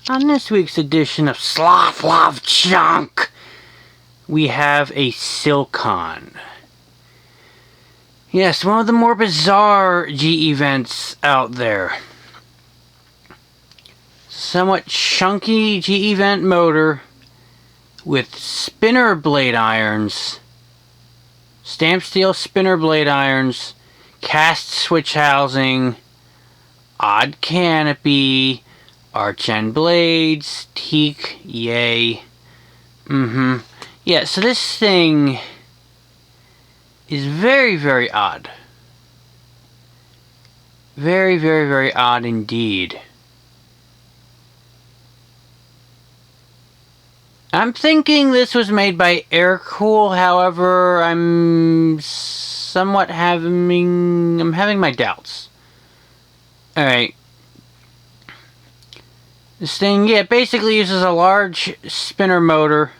On this week's edition of Sloth Love Junk, we have a Silkon. Yes, one of the more bizarre G events out there. Somewhat chunky G event motor with spinner blade irons, stamped steel spinner blade irons, cast switch housing, odd canopy, arch end blades, teak, yay. Yeah, so this thing is very, very odd. Very, very, very odd indeed. I'm thinking this was made by Aircool, however, I'm having my doubts. Alright. This thing, yeah, basically uses a large spinner motor.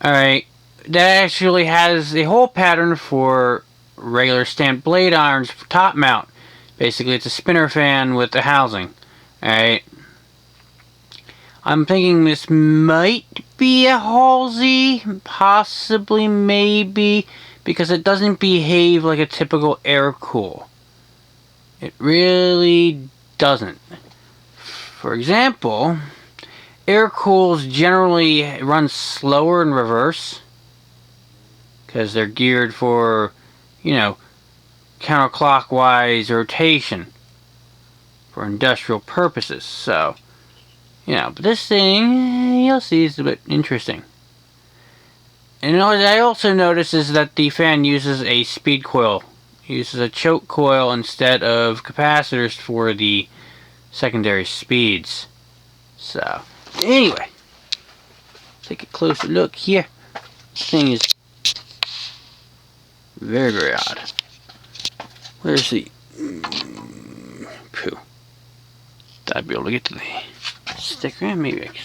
Alright. That actually has a hole pattern for regular stamped blade irons for top mount. Basically, it's a spinner fan with the housing. Alright. I'm thinking this might be a Halsey. Possibly, maybe. Because it doesn't behave like a typical Aircool. It really doesn't. For example, Aircools generally run slower in reverse. Because they're geared for, you know, counterclockwise rotation. For industrial purposes. So, you know, but this thing, you'll see, is a bit interesting. And what I also notice is that the fan uses a speed coil. It uses a choke coil instead of capacitors for the secondary speeds. So, anyway, take a closer look here. This thing is very, very odd. Where's the... poo. I'd be able to get to the sticker. Maybe I can.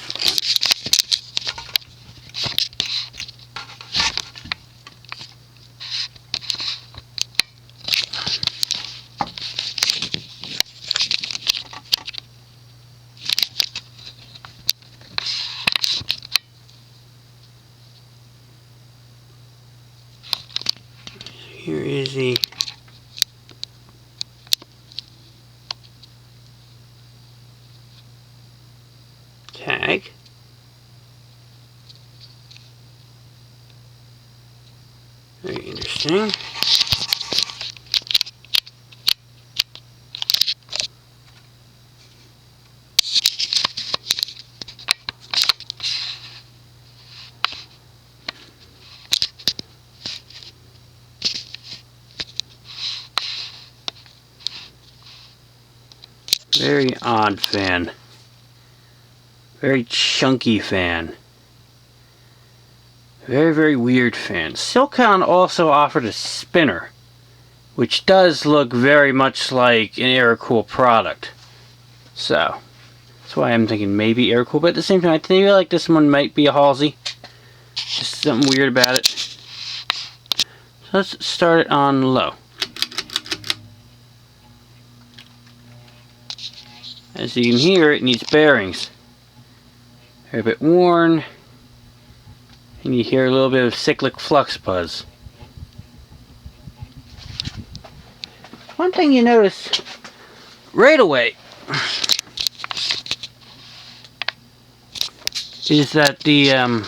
Here is the tag. Very interesting. Very odd fan. Very chunky fan. Very, very weird fan. Silkon also offered a spinner, which does look very much like an Aircool product. So, that's why I'm thinking maybe Aircool, but at the same time, I feel like this one might be a Halsey. Just something weird about it. So let's start it on low. As you can hear, it needs bearings. They're a bit worn, and you hear a little bit of cyclic flux buzz. One thing you notice right away is that the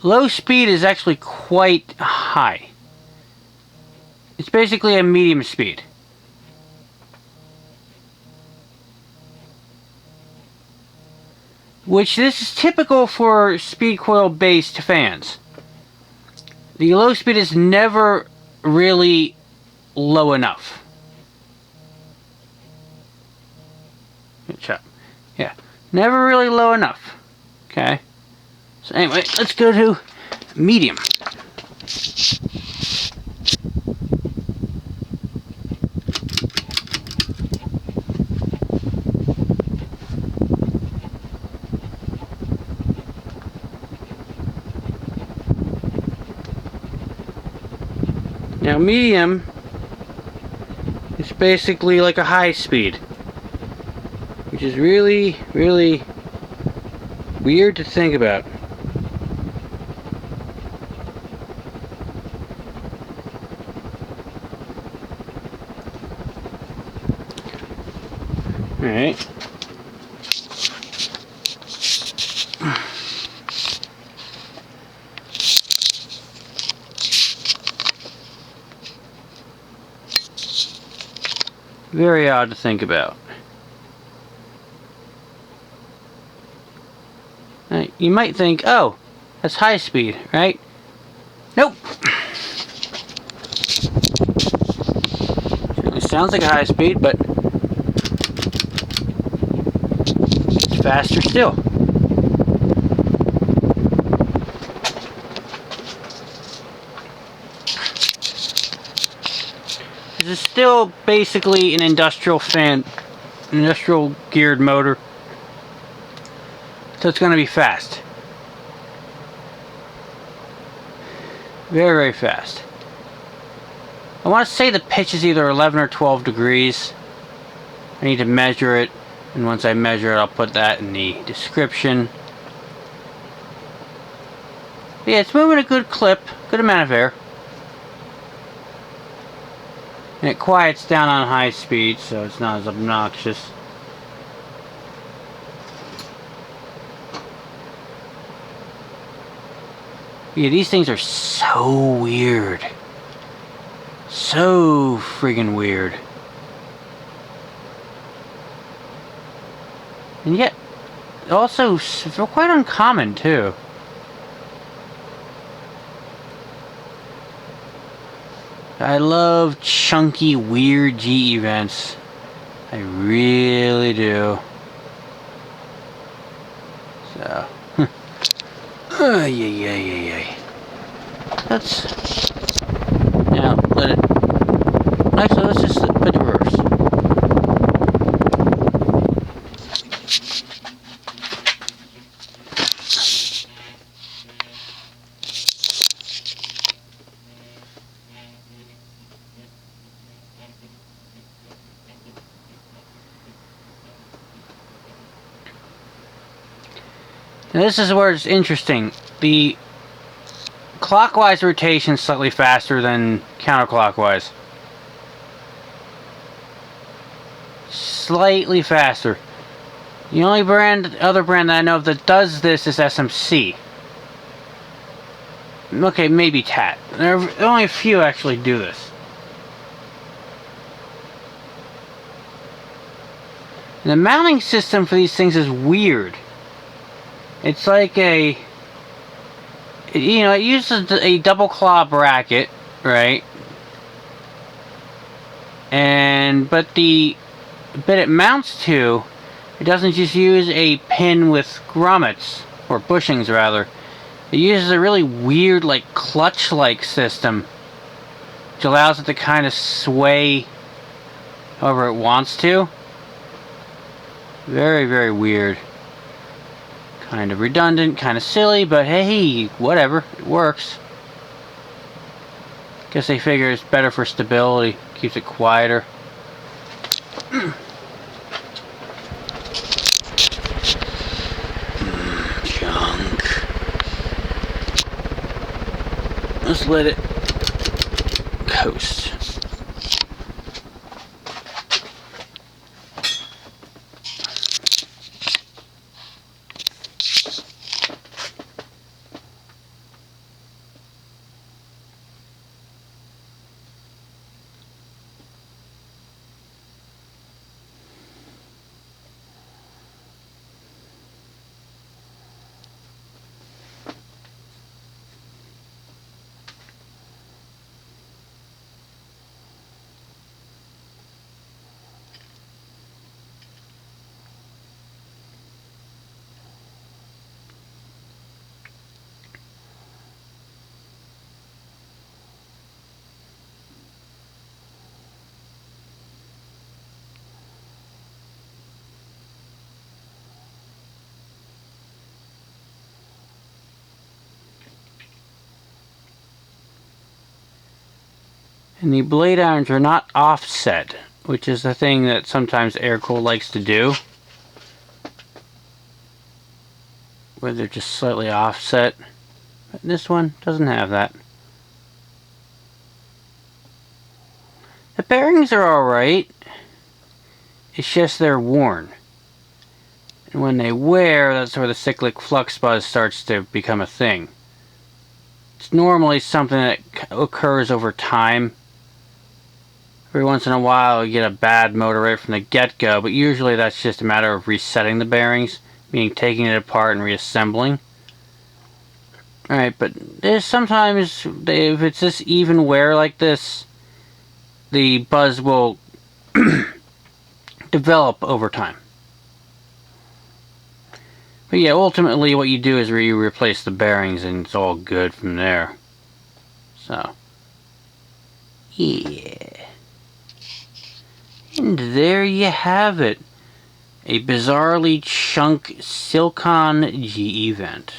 low speed is actually quite high. It's basically a medium speed. Which this is typical for speed coil based fans. The low speed is never really low enough. Good job. Yeah, never really low enough. Okay. So anyway, let's go to medium. Now medium is basically like a high speed, which is really, really weird to think about. Alright. Very odd to think about. Now, you might think, oh, that's high speed, right? Nope. Certainly sounds like a high speed, but it's faster still. This is still basically an industrial fan, industrial geared motor. So it's going to be fast. Very, very fast. I want to say the pitch is either 11 or 12 degrees. I need to measure it, and once I measure it, I'll put that in the description. But yeah, it's moving a good clip, good amount of air. And it quiets down on high speed, so it's not as obnoxious. Yeah, these things are so weird. So friggin' weird. And yet, also quite uncommon too. I love chunky, weird G events. I really do. So, yeah. Let's now let it. Actually, let's just put the reverse. Now this is where it's interesting. The clockwise rotation is slightly faster than counterclockwise. Slightly faster. The only other brand that I know of that does this is SMC. Okay, maybe TAT. There are only a few actually do this. And the mounting system for these things is weird. It's like it uses a double claw bracket, right? But the bit it mounts to, it doesn't just use a pin with grommets, or bushings rather. It uses a really weird, like, clutch-like system, which allows it to kind of sway however it wants to. Very, very weird. Kind of redundant, kind of silly, but hey, whatever, it works. Guess they figure it's better for stability, keeps it quieter. Junk. Let's let it coast. And the blade irons are not offset, which is the thing that sometimes air-cooled likes to do, where they're just slightly offset. But this one doesn't have that. The bearings are alright. It's just they're worn. And when they wear, that's where the cyclic flux buzz starts to become a thing. It's normally something that occurs over time. Every once in a while you get a bad motor right from the get-go, but usually that's just a matter of resetting the bearings, meaning taking it apart and reassembling. Alright, but there's sometimes, if it's this even wear like this, the buzz will develop over time. But yeah, ultimately what you do is you replace the bearings and it's all good from there. So, yeah. And there you have it. A bizarrely chunk Silkon G event.